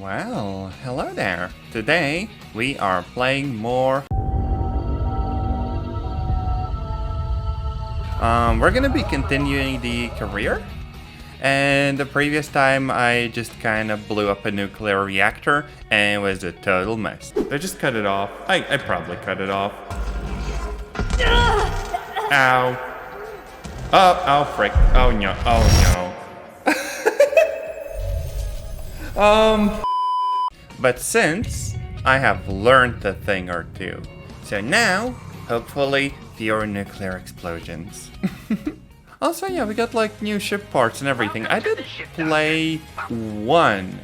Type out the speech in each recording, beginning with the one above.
Well, hello there. Today we are playing more. We're gonna be continuing the career. And the previous time I just kind of blew up a nuclear reactor and it was a total mess. I just cut it off. I probably cut it off. Ow. Oh frick. Oh no. Oh no. But since I have learned a thing or two, so now, hopefully, fewer nuclear explosions. Also, yeah, we got like new ship parts and everything. I did play one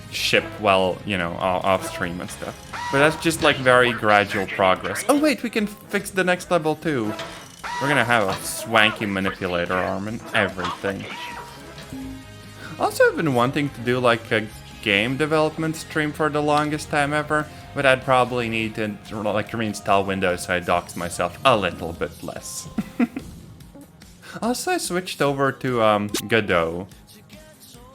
ship while, off stream and stuff. But that's just like very gradual progress. Oh wait, we can fix the next level too. We're gonna have a swanky manipulator arm and everything. Also, I've been wanting to do like a game development stream for the longest time ever, but I'd probably need to like reinstall Windows so I dox myself a little bit less. Also, I switched over to Godot,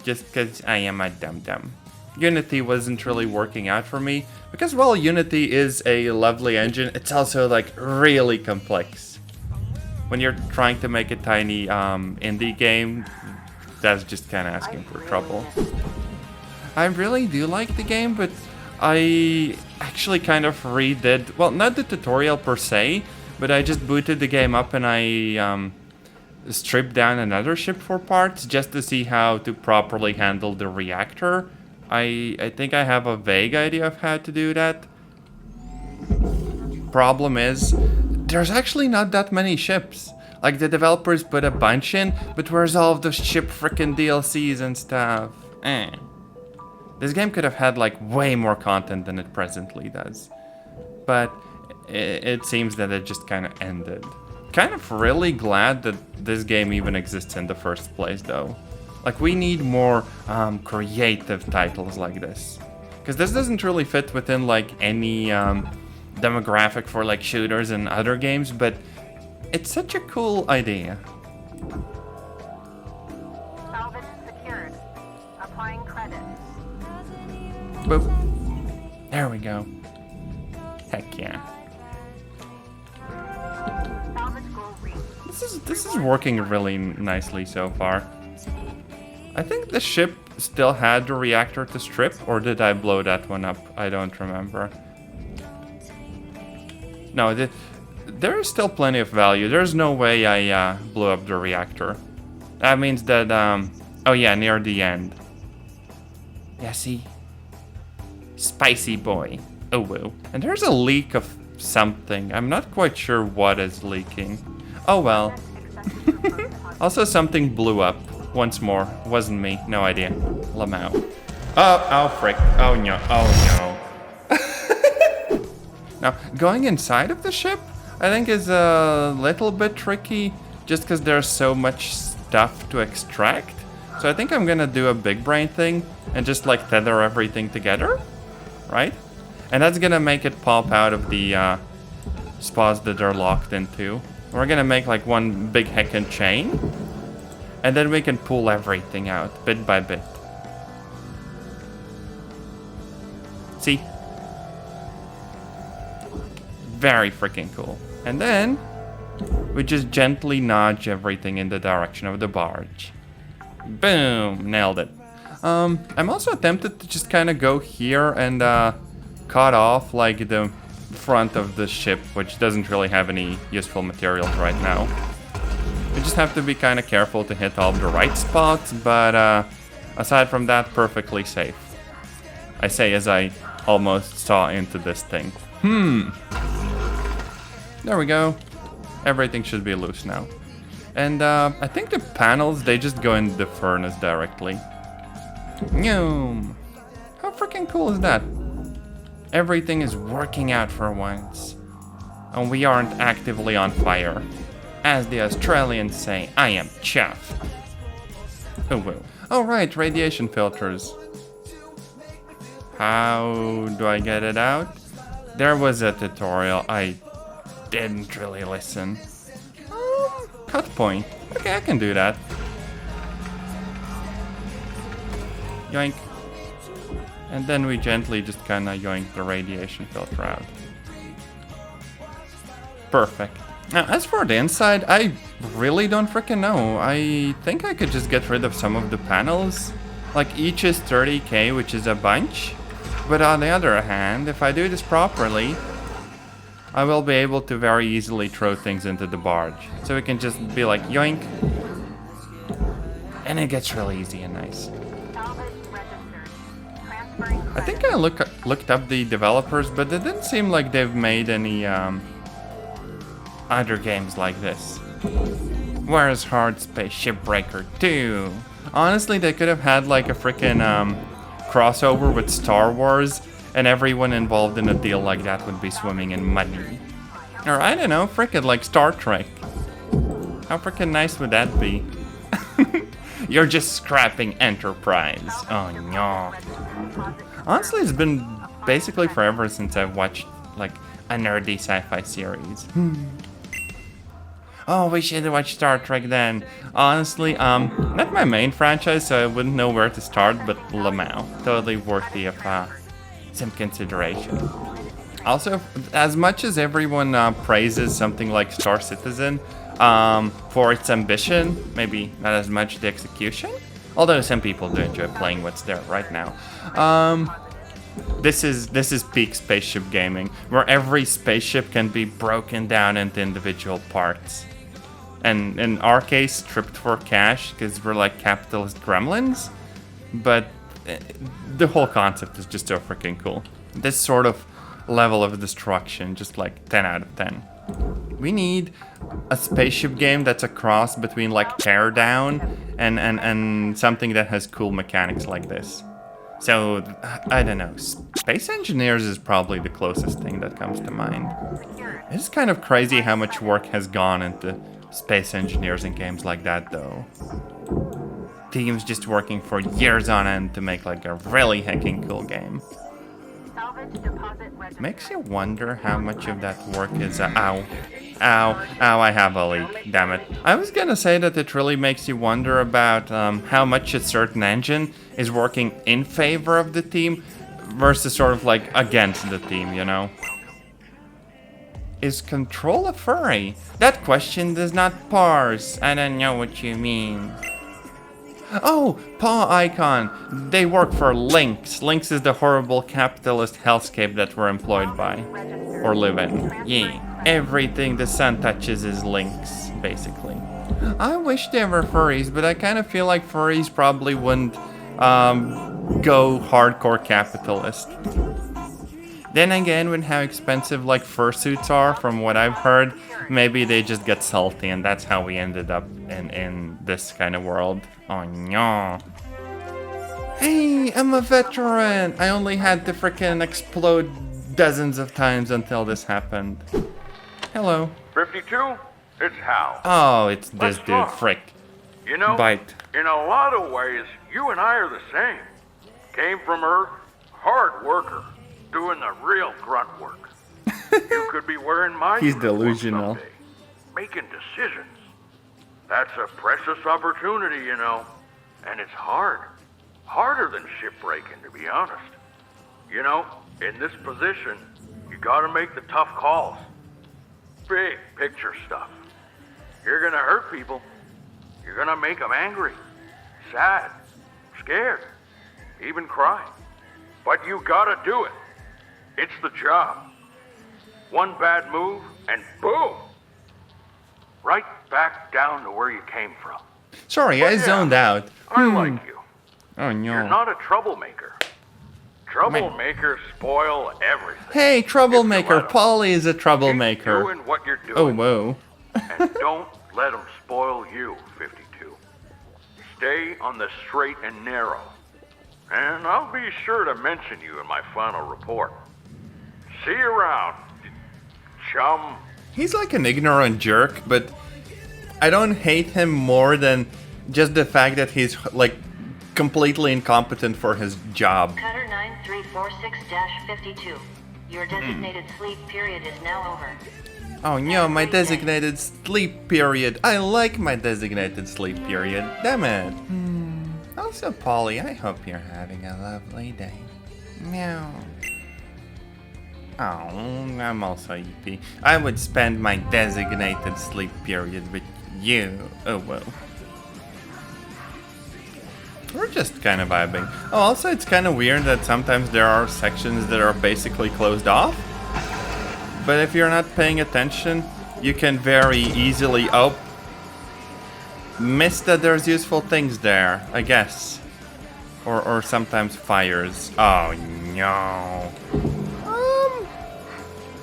just because I am a dum-dum. Unity wasn't really working out for me, because while Unity is a lovely engine, it's also like really complex. When you're trying to make a tiny indie game, that's just kind of asking for trouble. I really do like the game, but I actually kind of redid, well, not the tutorial per se, but I just booted the game up and I stripped down another ship for parts just to see how to properly handle the reactor. I think I have a vague idea of how to do that. Problem is, there's actually not that many ships. Like, the developers put a bunch in, but where's all of the ship frickin' DLCs and stuff? This game could have had like way more content than it presently does. But it seems that it just kind of ended. Kind of really glad that this game even exists in the first place though. Like, we need more creative titles like this. Because this doesn't really fit within like any demographic for like shooters and other games, but it's such a cool idea. Salvage secured. Applying credits. Boop. There we go. Heck yeah. Salvage goal reached. This is working really nicely so far. I think the ship still had the reactor to strip, or did I blow that one up? I don't remember. No, there is still plenty of value. There's no way I blew up the reactor. That means that, oh yeah, near the end. Yeah, see? Spicy boy. Oh, whoa. And there's a leak of something. I'm not quite sure what is leaking. Oh, well. Also, something blew up. Once more. Wasn't me. No idea. Lamau. Oh, frick. Oh, no. Oh, no. Now, going inside of the ship, I think is a little bit tricky, just because there's so much stuff to extract. So I think I'm gonna do a big brain thing and just like tether everything together, right? And that's gonna make it pop out of the spots that they're locked into. We're gonna make like one big heckin' chain, and then we can pull everything out bit by bit. See? Very freaking cool. And then we just gently nudge everything in the direction of the barge. Boom! Nailed it. I'm also tempted to just kind of go here and cut off like the front of the ship, which doesn't really have any useful materials right now. We just have to be kind of careful to hit all the right spots, but aside from that, perfectly safe. I say as I almost saw into this thing. There we go. Everything should be loose now. And I think the panels, they just go in the furnace directly. Noom. How freaking cool is that? Everything is working out for once. And we aren't actively on fire. As the Australians say, I am chuffed. Oh, well. Oh, right, radiation filters. How do I get it out? There was a tutorial. I didn't really listen. Cut point. Okay, I can do that. Yoink. And then we gently just kinda yoink the radiation filter out. Perfect. Now, as for the inside, I really don't freaking know. I think I could just get rid of some of the panels. Like, each is 30k, which is a bunch. But on the other hand, if I do this properly, I will be able to very easily throw things into the barge. So we can just be like, yoink. And it gets really easy and nice. I think I looked up the developers, but it didn't seem like they've made any other games like this. Where's Hardspace Shipbreaker 2? Honestly, they could have had like a freaking crossover with Star Wars, and everyone involved in a deal like that would be swimming in money. Or I don't know, frickin' like Star Trek. How freaking nice would that be? You're just scrapping Enterprise. Oh no. Honestly, it's been basically forever since I've watched like a nerdy sci-fi series. Oh, we should watch Star Trek then. Honestly, not my main franchise, so I wouldn't know where to start, but Lamau. Totally worthy of some consideration. Also, as much as everyone praises something like Star Citizen for its ambition, maybe not as much the execution, although some people do enjoy playing what's there right now. This is peak spaceship gaming, where every spaceship can be broken down into individual parts. And in our case, stripped for cash, because we're like capitalist gremlins. But the whole concept is just so freaking cool. This sort of level of destruction, just like 10 out of 10. We need a spaceship game that's a cross between like Teardown and something that has cool mechanics like this. So, I don't know, Space Engineers is probably the closest thing that comes to mind. It's kind of crazy how much work has gone into Space Engineers in games like that, though. Teams just working for years on end to make like a really heckin' cool game. Makes you wonder how much of that work is ow, I have a leak, damn it. I was gonna say that it really makes you wonder about how much a certain engine is working in favor of the team versus sort of like against the team, you know? Is Control a furry? That question does not parse. I don't know what you mean. Oh, paw icon. They work for Lynx. Lynx is the horrible capitalist hellscape that we're employed by. Or live in. Yeah. Everything the sun touches is Lynx, basically. I wish they were furries, but I kind of feel like furries probably wouldn't go hardcore capitalist. Then again, with how expensive like fursuits are, from what I've heard, maybe they just get salty, and that's how we ended up in this kind of world. Oh no. Hey, I'm a veteran! I only had to frickin' explode dozens of times until this happened. Hello. 52? It's Hal. Oh, it's this Let's dude, talk. frick. You know, Bite. in a lot of ways, you and I are the same. Came from Earth, hard worker, doing the real grunt work. You could be wearing my He's uniform delusional. someday, making decisions. That's a precious opportunity, you know. And it's hard. Harder than shipbreaking, to be honest. You know, in this position, you gotta make the tough calls. Big picture stuff. You're gonna hurt people. You're gonna make them angry, sad, scared, even cry. But you gotta do it. It's the job. One bad move, and boom! Right back down to where you came from. Sorry, I zoned out. I like you. Oh no. You're not a troublemaker. Troublemakers spoil everything. Hey, troublemaker. If you let 'em. Polly is a Keep troublemaker. doing what you're doing. Oh, whoa. And don't let them spoil you, 52. Stay on the straight and narrow. And I'll be sure to mention you in my final report. See you around, chum. He's like an ignorant jerk, but I don't hate him more than just the fact that he's like completely incompetent for his job. Cutter 9346-52. Your designated sleep period is now over. Oh no, my designated sleep period. I like my designated sleep period. Damn it. Also, Polly, I hope you're having a lovely day. Meow. Oh, I'm also EP. I would spend my designated sleep period with you. Oh well. We're just kind of vibing. Oh, also it's kind of weird that sometimes there are sections that are basically closed off. But if you're not paying attention, you can very easily, miss that there's useful things there, I guess. Or sometimes fires. Oh no.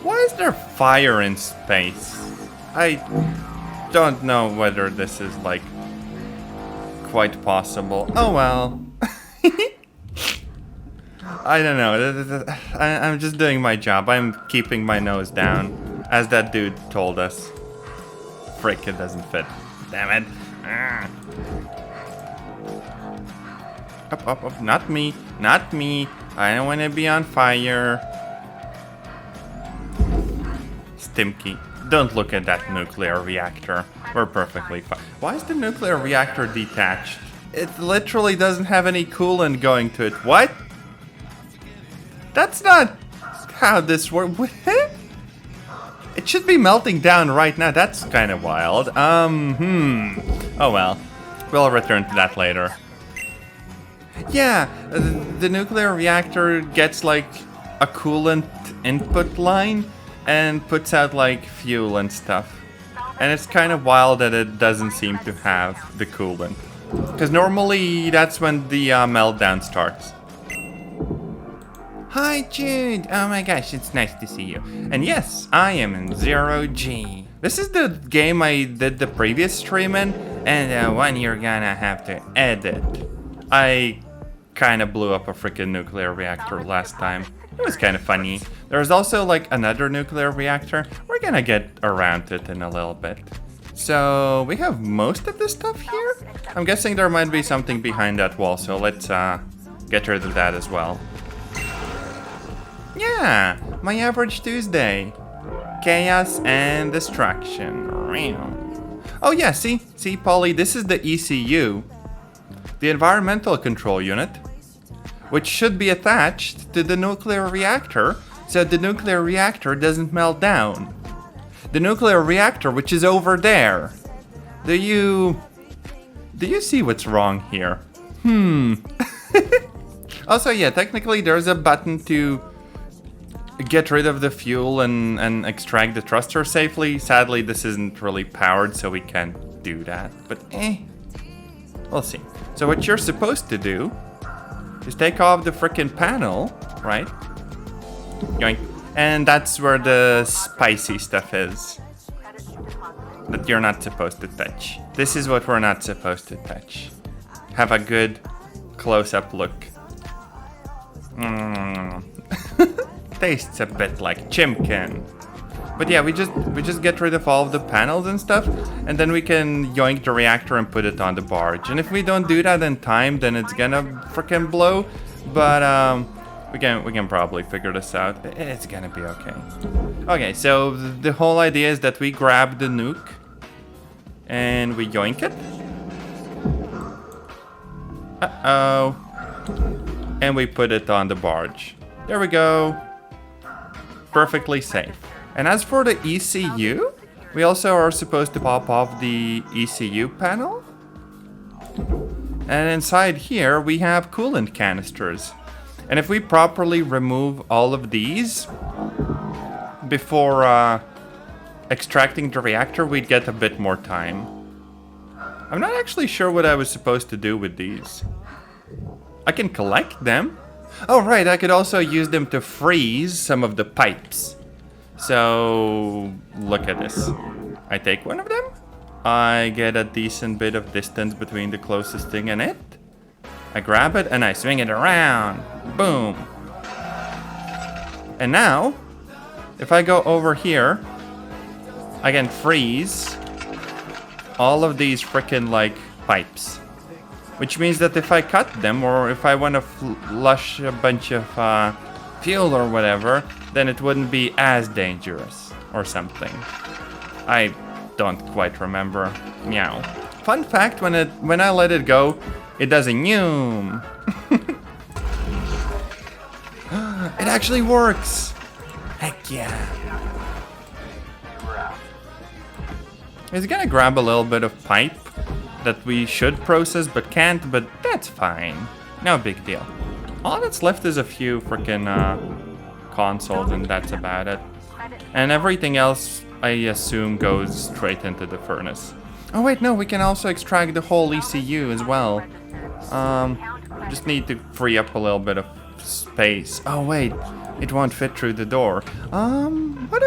Why is there fire in space? I don't know whether this is like quite possible. Oh well. I don't know. I'm just doing my job. I'm keeping my nose down, as that dude told us. Frick, it doesn't fit. Damn it. Up. Not me. Not me. I don't want to be on fire. Stimky, don't look at that nuclear reactor. We're perfectly fine. Why is the nuclear reactor detached? It literally doesn't have any coolant going to it. What? That's not how this works. It should be melting down right now. That's kind of wild. Oh well. We'll return to that later. Yeah, the nuclear reactor gets like a coolant input line and puts out like fuel and stuff. And it's kind of wild that it doesn't seem to have the coolant. Because normally that's when the meltdown starts. Hi Jude! Oh my gosh, it's nice to see you. And yes, I am in 0G. This is the game I did the previous stream in, and the one you're gonna have to edit. I kind of blew up a freaking nuclear reactor last time. It was kind of funny. There's also like another nuclear reactor. We're gonna get around to it in a little bit. So we have most of the stuff here. I'm guessing there might be something behind that wall, so let's get rid of that as well. Yeah, my average Tuesday. Chaos and destruction. Oh yeah, see Polly, this is the ECU. The environmental control unit, which should be attached to the nuclear reactor so the nuclear reactor doesn't melt down. The nuclear reactor, which is over there. Do you see what's wrong here? Also, yeah, technically there's a button to get rid of the fuel and extract the thruster safely. Sadly, this isn't really powered, so we can't do that. But we'll see. So what you're supposed to do is take off the frickin' panel, right? Yoink. And that's where the spicy stuff is. That you're not supposed to touch. This is what we're not supposed to touch. Have a good close-up look. Tastes a bit like chimkin. But yeah, we just get rid of all of the panels and stuff, and then we can yoink the reactor and put it on the barge. And if we don't do that in time, then it's gonna frickin' blow. But we can probably figure this out. It's gonna be okay. Okay, so the whole idea is that we grab the nuke and we yoink it. Uh-oh. And we put it on the barge. There we go. Perfectly safe. And as for the ECU, we also are supposed to pop off the ECU panel. And inside here, we have coolant canisters. And if we properly remove all of these before extracting the reactor, we'd get a bit more time. I'm not actually sure what I was supposed to do with these. I can collect them. Oh right, I could also use them to freeze some of the pipes. So, look at this. I take one of them. I get a decent bit of distance between the closest thing and it. I grab it and I swing it around. Boom. And now, if I go over here, I can freeze all of these frickin' like pipes. Which means that if I cut them, or if I want to flush a bunch of fuel or whatever, then it wouldn't be as dangerous or something. I don't quite remember. Meow. Fun fact, when I let it go, it does a noom. It actually works! Heck yeah. It's gonna grab a little bit of pipe that we should process but can't, but that's fine. No big deal. All that's left is a few freaking consoles, and that's about it. And everything else, I assume, goes straight into the furnace. Oh wait, no, we can also extract the whole ECU as well. Just need to free up a little bit of space. Oh wait, it won't fit through the door. What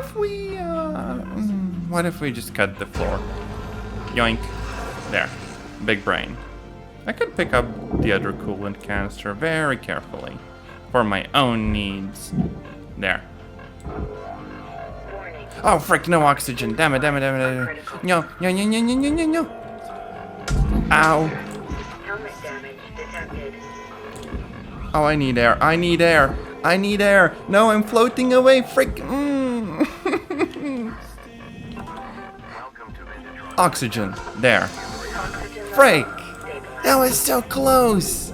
if we just cut the floor? Yoink. There. Big brain. I could pick up the other coolant canister very carefully. For my own needs. There. Oh frick, no oxygen. Damn it. No. Ow. Helmet damage detected. Oh, I need air. No, I'm floating away. Frick. Oxygen. There. Frick. That was so close.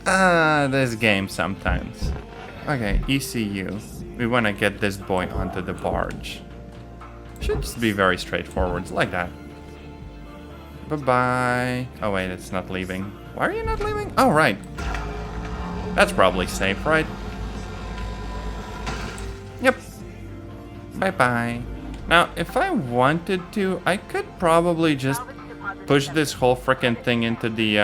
This game sometimes. Okay, ECU. We want to get this boy onto the barge. Should just be very straightforward, like that. Bye-bye. Oh wait, it's not leaving. Why are you not leaving? Oh, right. That's probably safe, right? Yep. Bye-bye. Now, if I wanted to, I could probably just push this whole frickin' thing into the,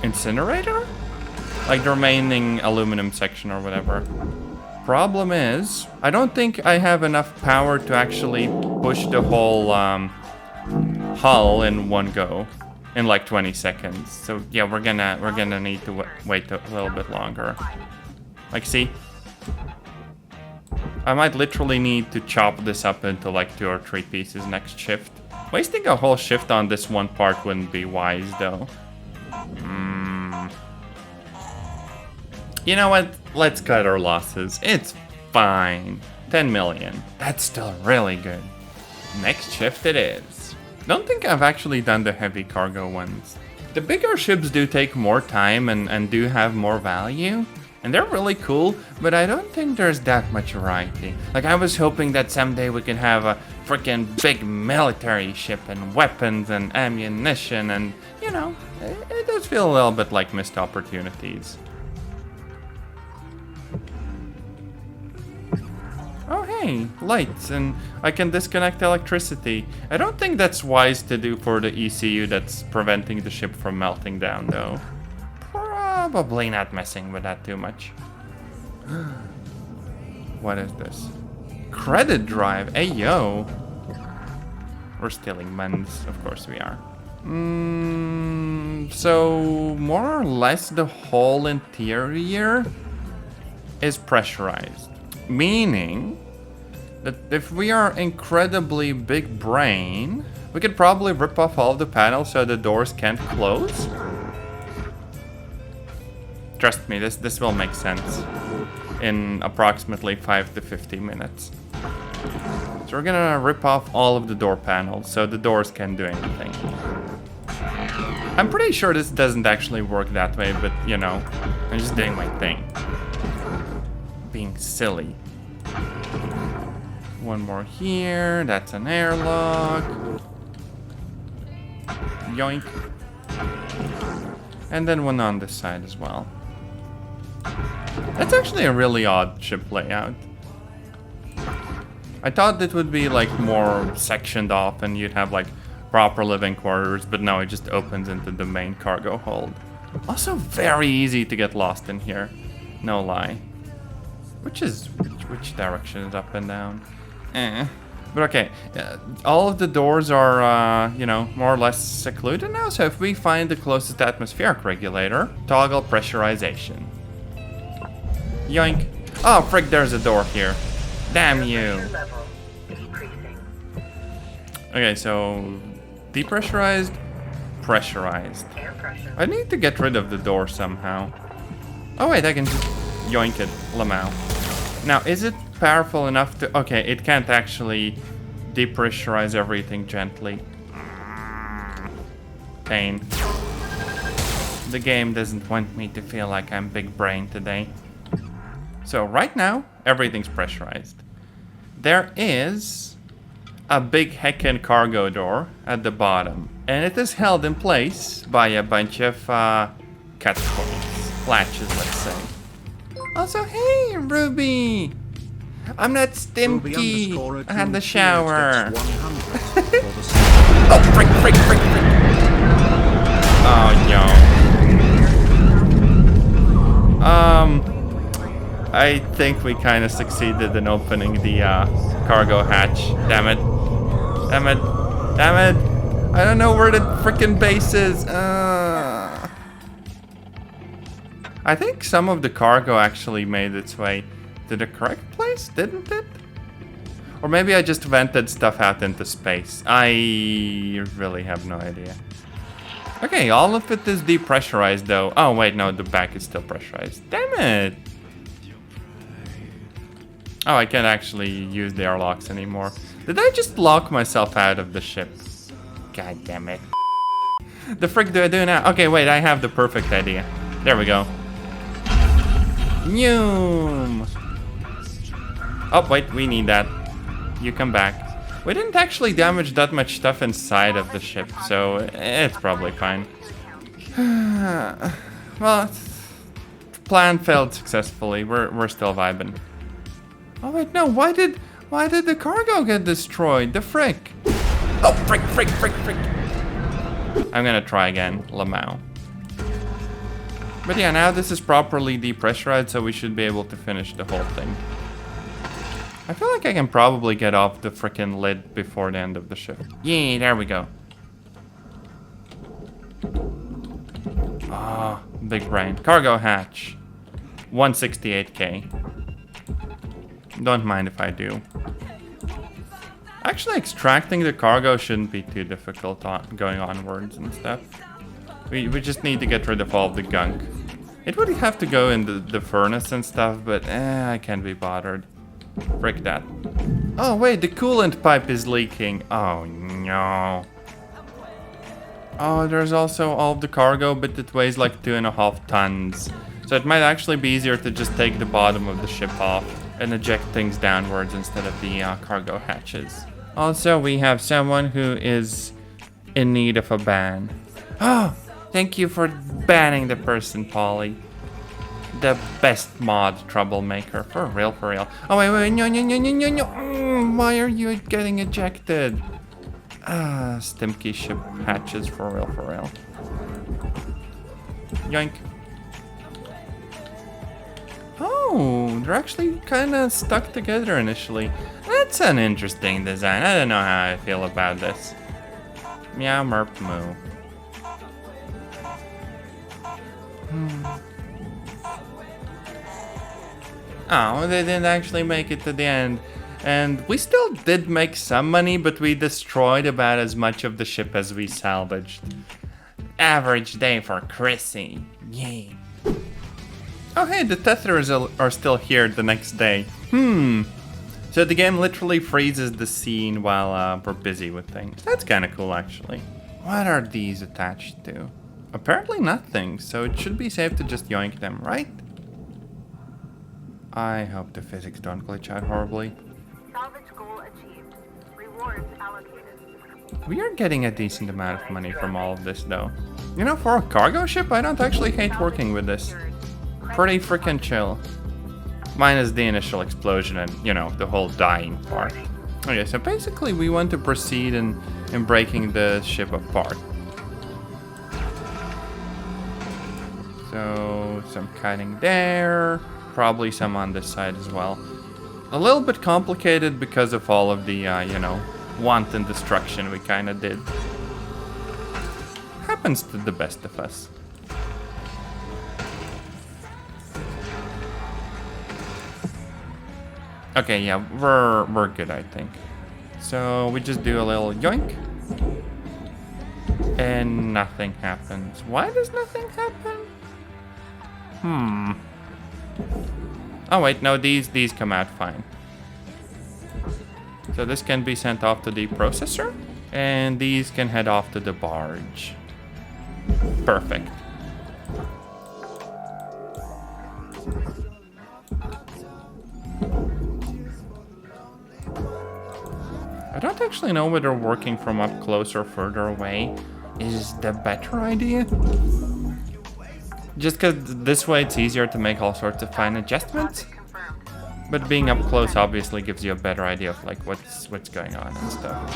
incinerator? Like the remaining aluminum section or whatever. Problem is, I don't think I have enough power to actually push the whole hull in one go in like 20 seconds. So yeah, we're gonna need to wait a little bit longer. Like, see? I might literally need to chop this up into like 2 or 3 pieces next shift. Wasting a whole shift on this one part wouldn't be wise though. You know what? Let's cut our losses. It's fine. 10 million. That's still really good. Next shift it is. Don't think I've actually done the heavy cargo ones. The bigger ships do take more time and do have more value. And they're really cool, but I don't think there's that much variety. Like, I was hoping that someday we could have a freaking big military ship and weapons and ammunition and, you know, it does feel a little bit like missed opportunities. Oh hey, lights, and I can disconnect electricity. I don't think that's wise to do for the ECU that's preventing the ship from melting down though. Probably not messing with that too much. What is this? Credit drive, ayo! We're stealing men's, of course we are. So more or less the whole interior is pressurized. Meaning that if we are incredibly big brain, we could probably rip off all of the panels so the doors can't close. Trust me, this will make sense in approximately 5 to 50 minutes. So we're gonna rip off all of the door panels so the doors can't do anything. I'm pretty sure this doesn't actually work that way, but you know, I'm just doing my thing. Being silly. One more here, that's an airlock. Yoink. And then one on this side as well. That's actually a really odd ship layout. I thought it would be like more sectioned off and you'd have like proper living quarters, but no, it just opens into the main cargo hold. Also very easy to get lost in here, no lie. Which direction is up and down? But okay, all of the doors are, you know, more or less secluded now, so if we find the closest atmospheric regulator, toggle pressurization. Yoink. Oh, frick, there's a door here. Damn you. Okay, so depressurized, pressurized. I need to get rid of the door somehow. Oh wait, I can just yoink it, lamau. Now, is it powerful enough to... Okay, it can't actually depressurize everything gently. Pain. The game doesn't want me to feel like I'm big brain today. So right now, everything's pressurized. There is a big heckin' cargo door at the bottom. And it is held in place by a bunch of catch points. Latches, let's say. Also, hey, Ruby! I'm not Stimky. I had the shower. Oh, frick. Oh, no. I think we kind of succeeded in opening the cargo hatch. Damn it. I don't know where the frickin' base is. I think some of the cargo actually made its way to the correct place, didn't it? Or maybe I just vented stuff out into space. I really have no idea. Okay, all of it is depressurized though. Oh wait, no, the back is still pressurized. Damn it! Oh, I can't actually use the airlocks anymore. Did I just lock myself out of the ship? God damn it. The frick do I do now? Okay, wait, I have the perfect idea. There we go. Noom! Oh, wait, we need that. You come back. We didn't actually damage that much stuff inside of the ship, so it's probably fine. Well, plan failed successfully. We're still vibing. Oh wait, no. Why did the cargo get destroyed? The frick. Oh, frick. I'm gonna try again, Lamau. But yeah, now this is properly depressurized, so we should be able to finish the whole thing. I feel like I can probably get off the frickin' lid before the end of the shift. Yeah, there we go. Ah, big brain. Cargo hatch. 168k. Don't mind if I do. Actually, extracting the cargo shouldn't be too difficult going onwards and stuff. We just need to get rid of all of the gunk. It would have to go in the furnace and stuff, but I can't be bothered. Frick that. Oh wait, the coolant pipe is leaking. Oh no. Oh, there's also all of the cargo, but it weighs like 2.5 tons. So it might actually be easier to just take the bottom of the ship off and eject things downwards instead of the cargo hatches. Also, we have someone who is in need of a ban. Oh, thank you for banning the person, Polly. The best mod troublemaker. For real. Oh, wait. No. Why are you getting ejected? Stimky ship hatches. For real. Yoink. Oh, they're actually kind of stuck together initially. That's an interesting design. I don't know how I feel about this. Meow, merp, moo. Oh, they didn't actually make it to the end. And we still did make some money, but we destroyed about as much of the ship as we salvaged. Average day for Chrissy. Yay. Oh hey, the tethers are still here the next day. So the game literally freezes the scene while we're busy with things. That's kind of cool, actually. What are these attached to? Apparently nothing, so it should be safe to just yoink them, right? I hope the physics don't glitch out horribly. Salvage goal achieved. Rewards allocated. We are getting a decent amount of money from all of this, though. You know, for a cargo ship, I don't actually hate working with this. Pretty freaking chill. Minus the initial explosion and, you know, the whole dying part. Okay, so basically we want to proceed in breaking the ship apart. So, some cutting there. Probably some on this side as well. A little bit complicated because of all of the, you know, wanton destruction we kind of did. Happens to the best of us. Okay, yeah, we're good, I think. So we just do a little yoink. And nothing happens. Why does nothing happen? Oh wait, no, these come out fine. So this can be sent off to the processor, and these can head off to the barge. Perfect. I don't actually know whether working from up close or further away is the better idea. Just because this way it's easier to make all sorts of fine adjustments. Confirmed. But being up close obviously gives you a better idea of like what's going on and stuff.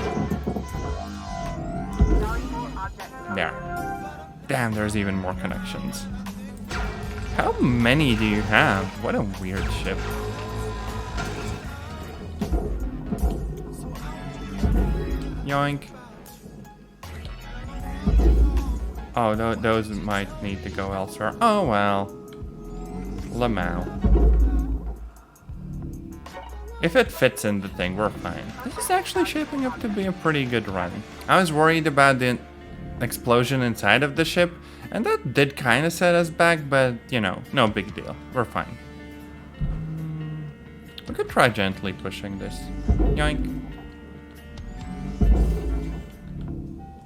Valuable object. There. Damn, there's even more connections. How many do you have? What a weird ship. Yoink. Oh, those might need to go elsewhere. Oh well. Lamau. If it fits in the thing, we're fine. This is actually shaping up to be a pretty good run. I was worried about the explosion inside of the ship, and that did kind of set us back, but, you know, no big deal. We're fine. We could try gently pushing this. Yoink.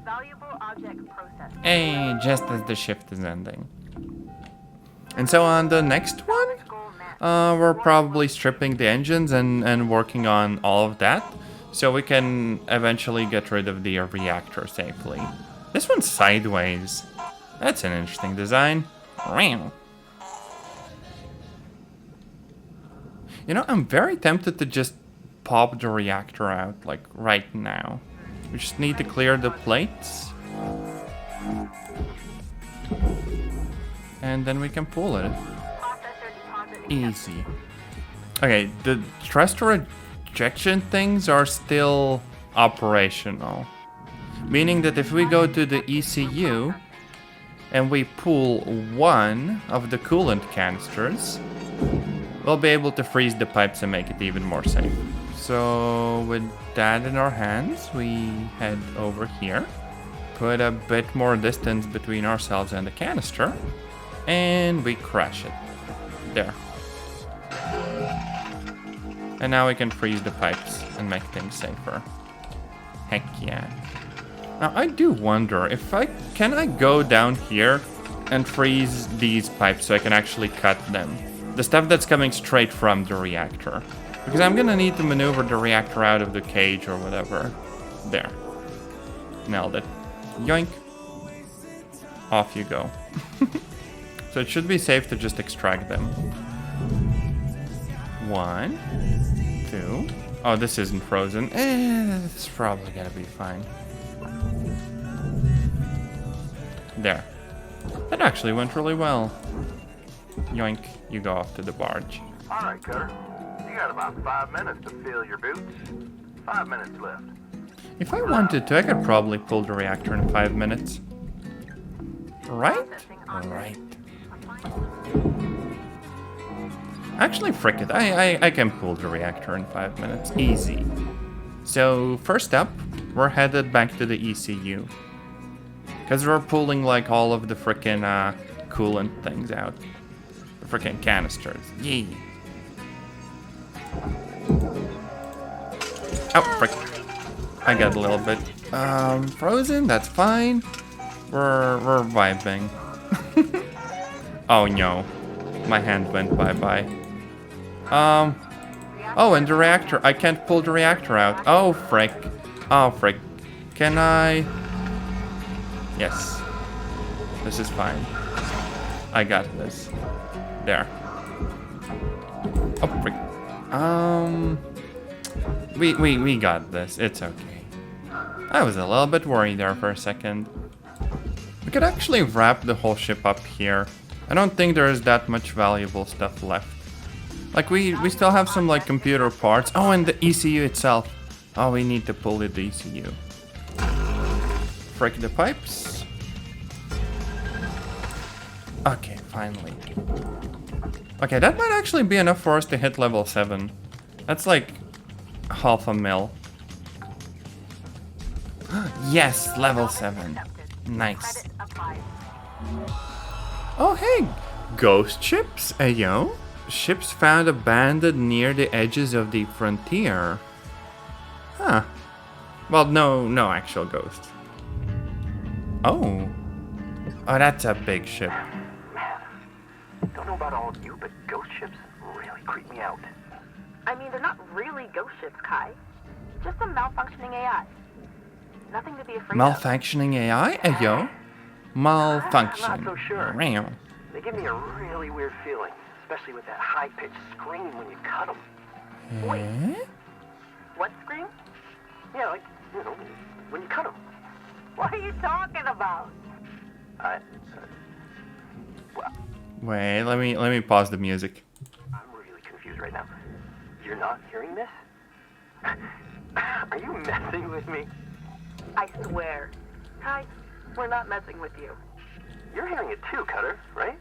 Valuable object processed. Hey, just as the shift is ending. And so on the next one, Goal met. we're probably stripping the engines and working on all of that, so we can eventually get rid of the reactor safely. This one's sideways. That's an interesting design. You know, I'm very tempted to just pop the reactor out, like, right now. We just need to clear the plates. And then we can pull it. Processor deposit. Easy. Okay, the thruster ejection things are still operational. Meaning that if we go to the ECU and we pull one of the coolant canisters, we'll be able to freeze the pipes and make it even more safe. So with that in our hands, we head over here, put a bit more distance between ourselves and the canister, and we crash it. There. And now we can freeze the pipes and make things safer. Heck yeah. Now I do wonder if can I go down here and freeze these pipes so I can actually cut them. The stuff that's coming straight from the reactor. Because I'm gonna need to maneuver the reactor out of the cage or whatever. There. Nailed it. Yoink. Off you go. So it should be safe to just extract them. 1, 2. Oh, this isn't frozen. It's probably gonna be fine. There. That actually went really well. Yoink, you go off to the barge. All right, Cutter. You got about 5 minutes to fill your boots. 5 minutes left. If I wanted to, I could probably pull the reactor in 5 minutes. Right? Right. Actually, frick it. I can pull the reactor in 5 minutes. Easy. So, first up, we're headed back to the ECU. Because we're pulling, like, all of the frickin' coolant things out. The frickin' canisters. Yee. Oh, frick. I got a little bit frozen. That's fine. We're vibing. Oh no, my hand went bye-bye. Oh, and the reactor. I can't pull the reactor out. Oh frick. Oh frick. Can I? Yes. This is fine. I got this. There. Oh frick. We got this. It's okay. I was a little bit worried there for a second. We could actually wrap the whole ship up here. I don't think there is that much valuable stuff left. Like, we still have some, like, computer parts. Oh, and the ECU itself. Oh, we need to pull the ECU. Frick the pipes. Okay, finally. Okay, that might actually be enough for us to hit level 7. That's, like, half a mil. Yes, level 7. Nice. Credit applied. Oh, hey! Ghost ships, ayo? Ships found abandoned near the edges of the frontier. Huh. Well, no actual ghosts. Oh. Oh, that's a big ship. know about all of you, but ghost ships really creep me out. I mean, they're not really ghost ships, Kai. Just a malfunctioning AI. Nothing to be afraid of. Malfunctioning AI? Ayo. Malfunction. I'm not so sure. Meow. They give me a really weird feeling, especially with that high-pitched scream when you cut them. Eh? What scream? Yeah, like, you know, when you cut them. What are you talking about? Well, Wait, let me pause the music. I'm really confused right now. You're not hearing this? Are you messing with me? I swear. Kai, we're not messing with you. You're hearing it too, Cutter, right?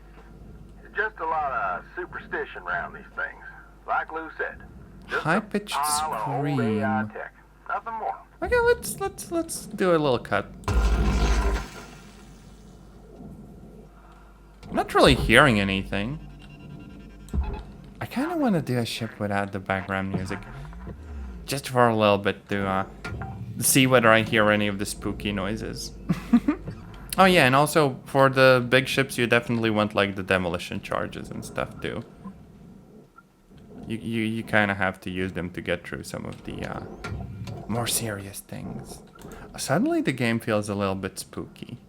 Just a lot of superstition around these things. Like Lou said. Just High-pitched a pile of old AI scream. tech. Nothing more. Okay, let's do a little cut. I'm not really hearing anything. I kind of want to do a ship without the background music, just for a little bit to see whether I hear any of the spooky noises. Oh yeah, and also for the big ships, you definitely want like the demolition charges and stuff too. You kind of have to use them to get through some of the more serious things. Suddenly the game feels a little bit spooky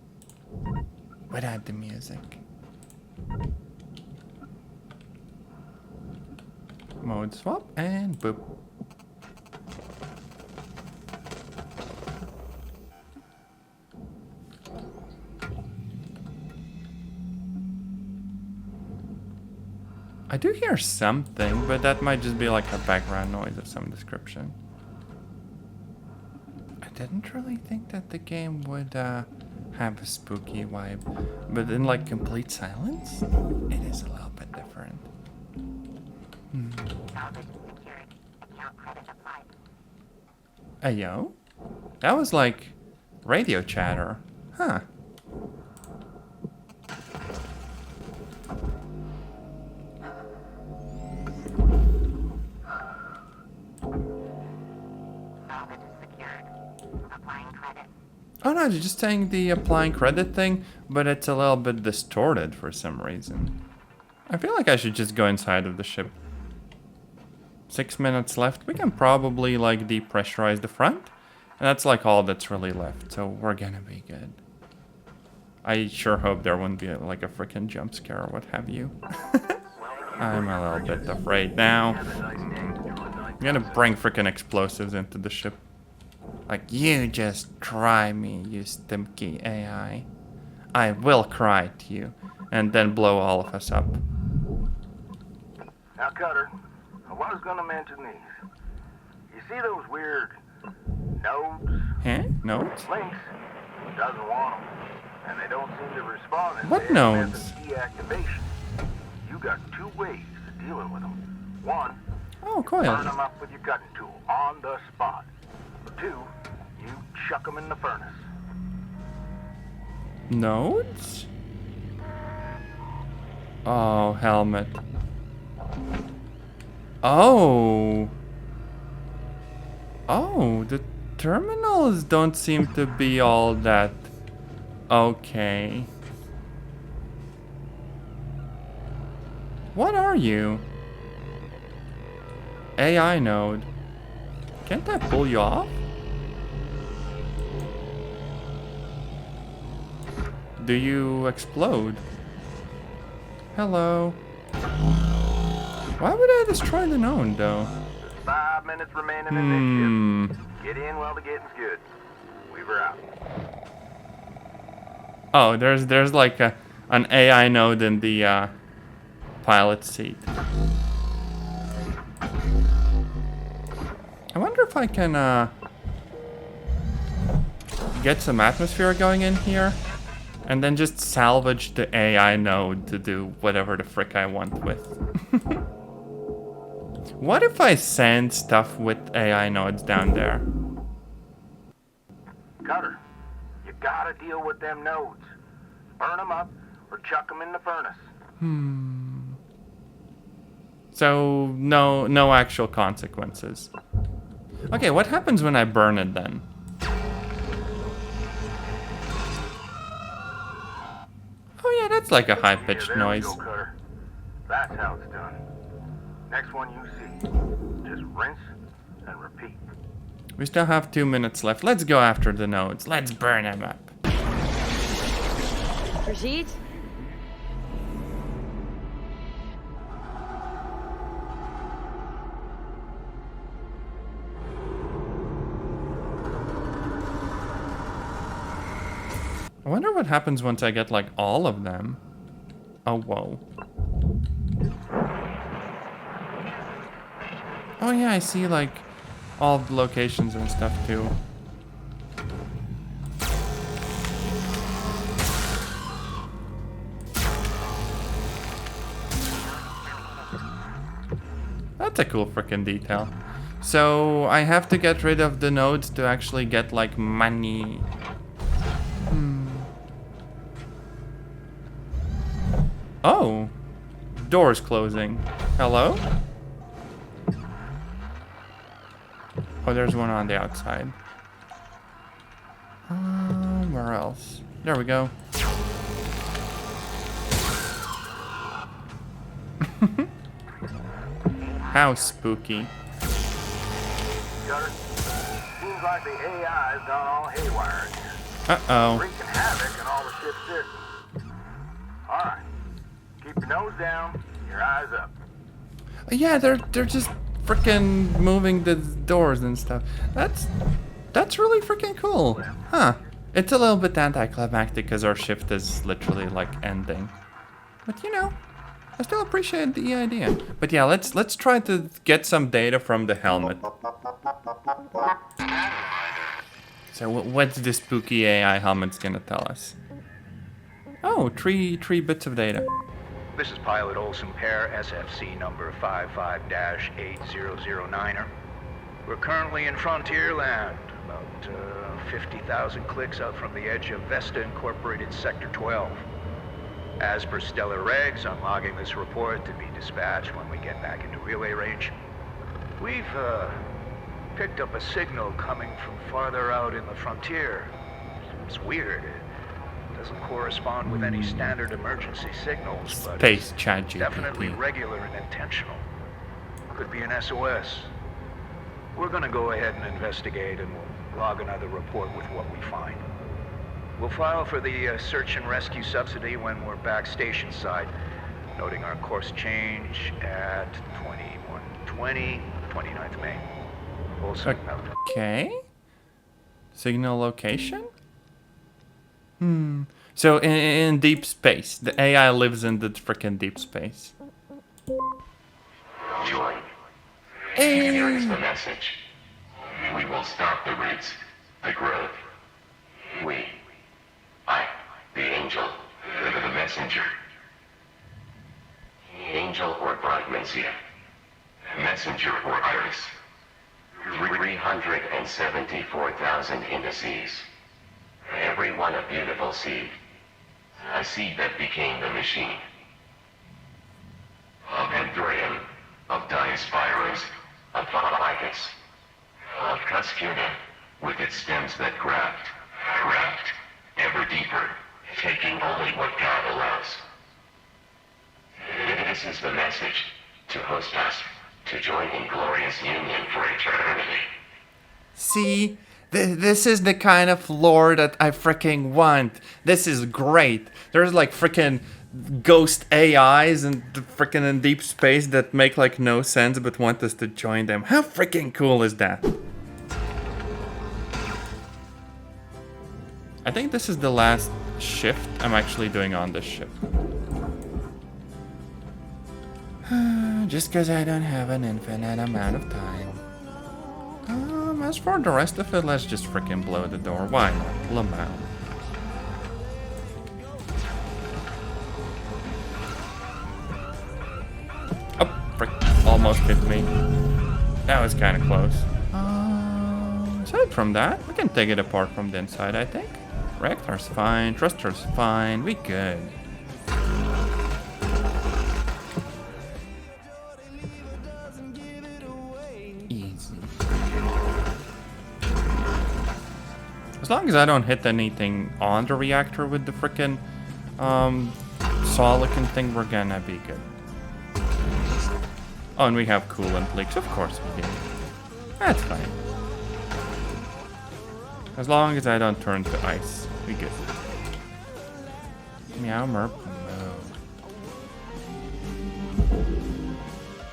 without the music. Mode swap and boop. I do hear something, but that might just be like a background noise of some description. I didn't really think that the game would have a spooky vibe, but in like complete silence, it is a little bit different. Ayo? That was like radio chatter. Huh. Oh no, they're just saying the applying credit thing, but it's a little bit distorted for some reason. I feel like I should just go inside of the ship. 6 minutes left. We can probably like depressurize the front. And that's like all that's really left, so we're gonna be good. I sure hope there won't be like a freaking jump scare or what have you. I'm a little bit afraid now. I'm gonna bring freaking explosives into the ship. Like, you just try me, you stinky AI. I will cry to you, and then blow all of us up. Now, Cutter, I was gonna mention these. You see those weird nodes? Huh? Notes? Links doesn't want them, and they don't seem to respond. What nodes? Deactivation. You got two ways of dealing with them. One, Oh, burn coil. them up with your cutting tool on the spot. Two, you chuck them in the furnace. Notes? Oh, helmet. Oh. Oh, the terminals don't seem to be all that okay. What are you? AI node. Can't I pull you off? Do you explode? Hello. Why would I destroy the node though? There's 5 minutes remaining in this ship. Get in while the getting's good. Weaver out. Oh, there's like an AI node in the pilot seat. I wonder if I can get some atmosphere going in here and then just salvage the AI node to do whatever the frick I want with. What if I send stuff with AI nodes down there? Cutter, you gotta deal with them nodes. Burn them up or chuck them in the furnace. So no actual consequences. Okay, what happens when I burn it then? Oh yeah, that's like a high-pitched Yeah, there we noise. go, Cutter. That's how it's done. Next one you see, just rinse and repeat. We still have 2 minutes left. Let's go after the nodes. Let's burn them up. Proceed. I wonder what happens once I get like all of them. Oh, whoa. Oh yeah, I see like all the locations and stuff too. That's a cool freaking detail. So I have to get rid of the nodes to actually get like money. Oh, doors closing. Hello? Oh, there's one on the outside. Where else? There we go. How spooky. Got it? Seems like the AI's gone all haywire. Uh-oh. Wreaking havoc in all the ship's systems. Alright. Keep your nose down, your eyes up. Yeah, they're just freaking moving the doors and stuff. That's really freaking cool. Huh. It's a little bit anticlimactic because our shift is literally like ending. But you know, I still appreciate the idea. But yeah, let's try to get some data from the helmet. So what's the spooky AI helmet's gonna tell us? Oh, three bits of data. This is Pilot Olson Pair, SFC number 55-8009er. We're currently in Frontier Land, about 50,000 clicks out from the edge of Vesta Incorporated Sector 12. As per stellar regs, I'm logging this report to be dispatched when we get back into relay range. We've picked up a signal coming from farther out in the frontier. It's weird. Doesn't correspond with any standard emergency signals, but Space it's ChatGPT. definitely regular and intentional. Could be an SOS. We're gonna go ahead and investigate, and we'll log another report with what we find. We'll file for the search and rescue subsidy when we're back station side, noting our course change at 2120, 29th May. Also out. Okay. Signal location? So in deep space, the AI lives in the freaking deep space. Join. Hey. Here is the message. We will stop the roots, the growth. The angel, the messenger. Angel or Brightmansia. Messenger or Iris. 374,000 indices. Every one a beautiful seed. A seed that became the machine. Of Anthurium, of Diospyros, of Ficus, of Cuscuta, with its stems that graft ever deeper, taking only what God allows. This is the message to host us, to join in glorious union for eternity. See? This is the kind of lore that I freaking want. This is great. There's like freaking ghost AIs and freaking in deep space that make like no sense but want us to join them. How freaking cool is that? I think this is the last shift I'm actually doing on this ship. Just because I don't have an infinite amount of time. As for the rest of it, let's just freaking blow the door. Why not? Lamau. Oh, frick. Almost hit me. That was kind of close. Aside from that, we can take it apart from the inside, I think. Reactor's fine. Thruster's fine. We good. Easy. As long as I don't hit anything on the reactor with the frickin' saw-looking thing, we're gonna be good. Oh, and we have coolant leaks. Of course we do. That's fine. As long as I don't turn to ice, we good. Meow merp. No.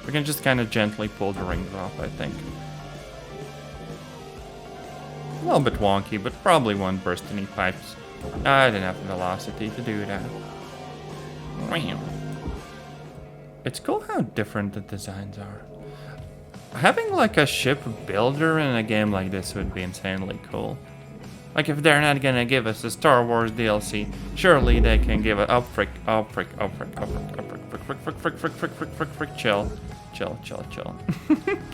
We can just kind of gently pull the rings off, I think. A little bit wonky, but probably won't burst any pipes. I didn't have the velocity to do that. Wham. It's cool how different the designs are. Having like a ship builder in a game like this would be insanely cool. Like if they're not gonna give us a Star Wars DLC, surely they can give it frick, chill.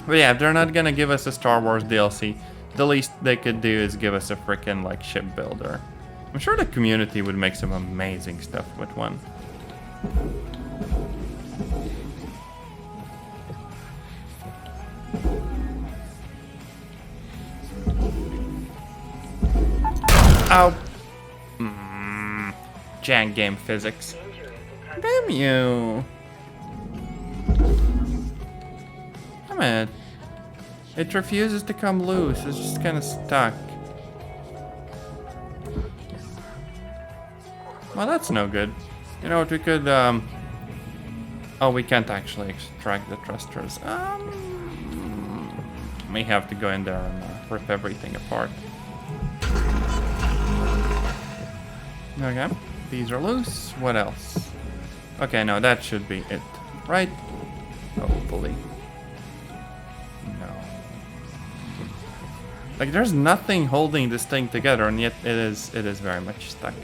But yeah, if they're not gonna give us a Star Wars DLC, the least they could do is give us a frickin' like ship builder. I'm sure the community would make some amazing stuff with one. Ow. Jank game physics. Damn you. Damn it. It refuses to come loose. It's just kind of stuck. Well, that's no good. You know what, we could, Oh, we can't actually extract the thrusters. May have to go in there and rip everything apart. Okay, these are loose. What else? Okay, no, that should be it, right? Hopefully. No. Like, there's nothing holding this thing together, and yet it is very much stuck.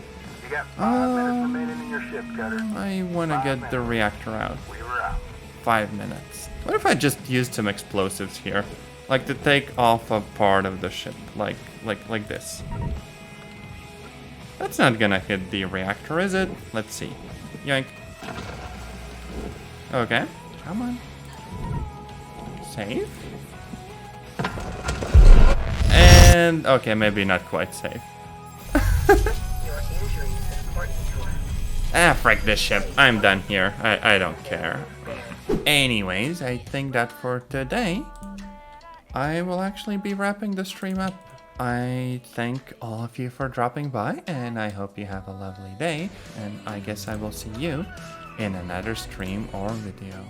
You got 5 minutes remaining in your ship, Cutter. I want to get the reactor out. We were out. 5 minutes. What if I just used some explosives here? Like to take off a part of the ship, like this. That's not gonna hit the reactor, is it? Let's see. Yoink. Okay. Come on. Save. And okay, maybe not quite safe. Ah, frick this ship. I'm done here. I don't care. Anyways, I think that for today, I will actually be wrapping the stream up. I thank all of you for dropping by, and I hope you have a lovely day, and I guess I will see you in another stream or video.